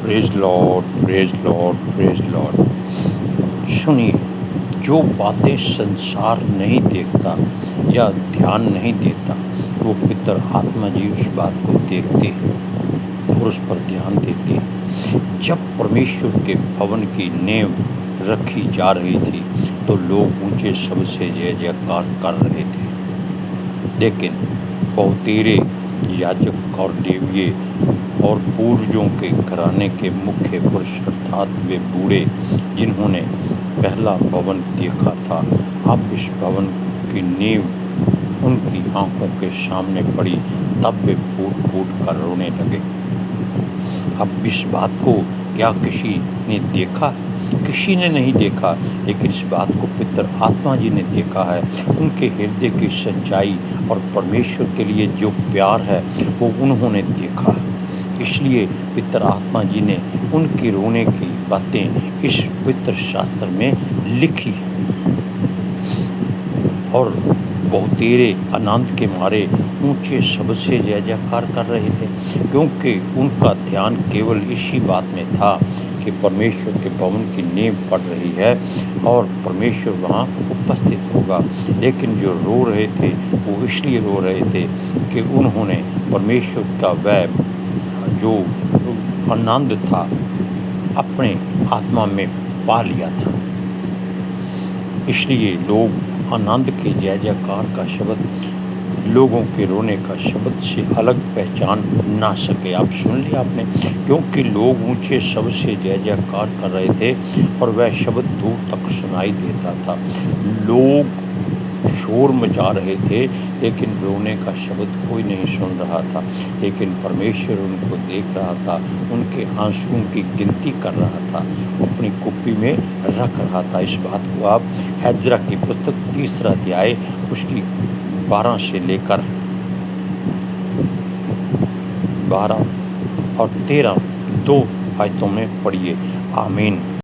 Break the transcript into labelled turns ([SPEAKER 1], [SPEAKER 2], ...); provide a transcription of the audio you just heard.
[SPEAKER 1] Praise Lord, praise Lord, praise Lord. सुनिए, जो बातें संसार नहीं देखता या ध्यान नहीं देता, वो पितर आत्मा जी उस बात को देखते हैं और उस पर ध्यान देते हैं। जब परमेश्वर के भवन की नींव रखी जा रही थी तो लोग ऊंचे शब्द से जय जयकार कर रहे थे, लेकिन बहुतेरे याजक और लेविये और पूर्वजों के घराने के मुख्य पुरुष अर्थात वे बूढ़े जिन्होंने पहला भवन देखा था, अब इस भवन की नींव उनकी आंखों के सामने पड़ी, तब वे फूट फूट कर रोने लगे। अब इस बात को क्या किसी ने देखा? किसी ने नहीं देखा, लेकिन इस बात को पितर आत्मा जी ने देखा है। उनके हृदय की सच्चाई और परमेश्वर के लिए जो प्यार है वो उन्होंने देखा। इसलिए पितर आत्मा जी ने उनके रोने की बातें इस पवित्र शास्त्र में लिखी और बहुतेरे आनंद के मारे ऊंचे शब्द से जय जयकार कर रहे थे, क्योंकि उनका ध्यान केवल इसी बात में था कि परमेश्वर के भवन की नींव पड़ रही है और परमेश्वर वहाँ उपस्थित होगा। लेकिन जो रो रहे थे वो इसलिए रो रहे थे कि उन्होंने परमेश्वर का वह जो आनंद था अपने आत्मा में पा लिया था। इसलिए लोग आनंद के जय जयकार का शब्द लोगों के रोने का शब्द से अलग पहचान ना सके। आप सुन लिया आपने, क्योंकि लोग ऊंचे शब्द से जय जयकार कर रहे थे और वह शब्द दूर तक सुनाई देता था। लोग शोर मचा रहे थे, लेकिन रोने का शब्द कोई नहीं सुन रहा था। लेकिन परमेश्वर उनको देख रहा था, उनके आंसुओं की गिनती कर रहा था, अपनी कुप्पी में रख रहा था। इस बात को आप एजरा की पुस्तक 3 अध्याय उसकी 12 से लेकर 12 और 13 2 आयतों में पढ़िए। आमीन।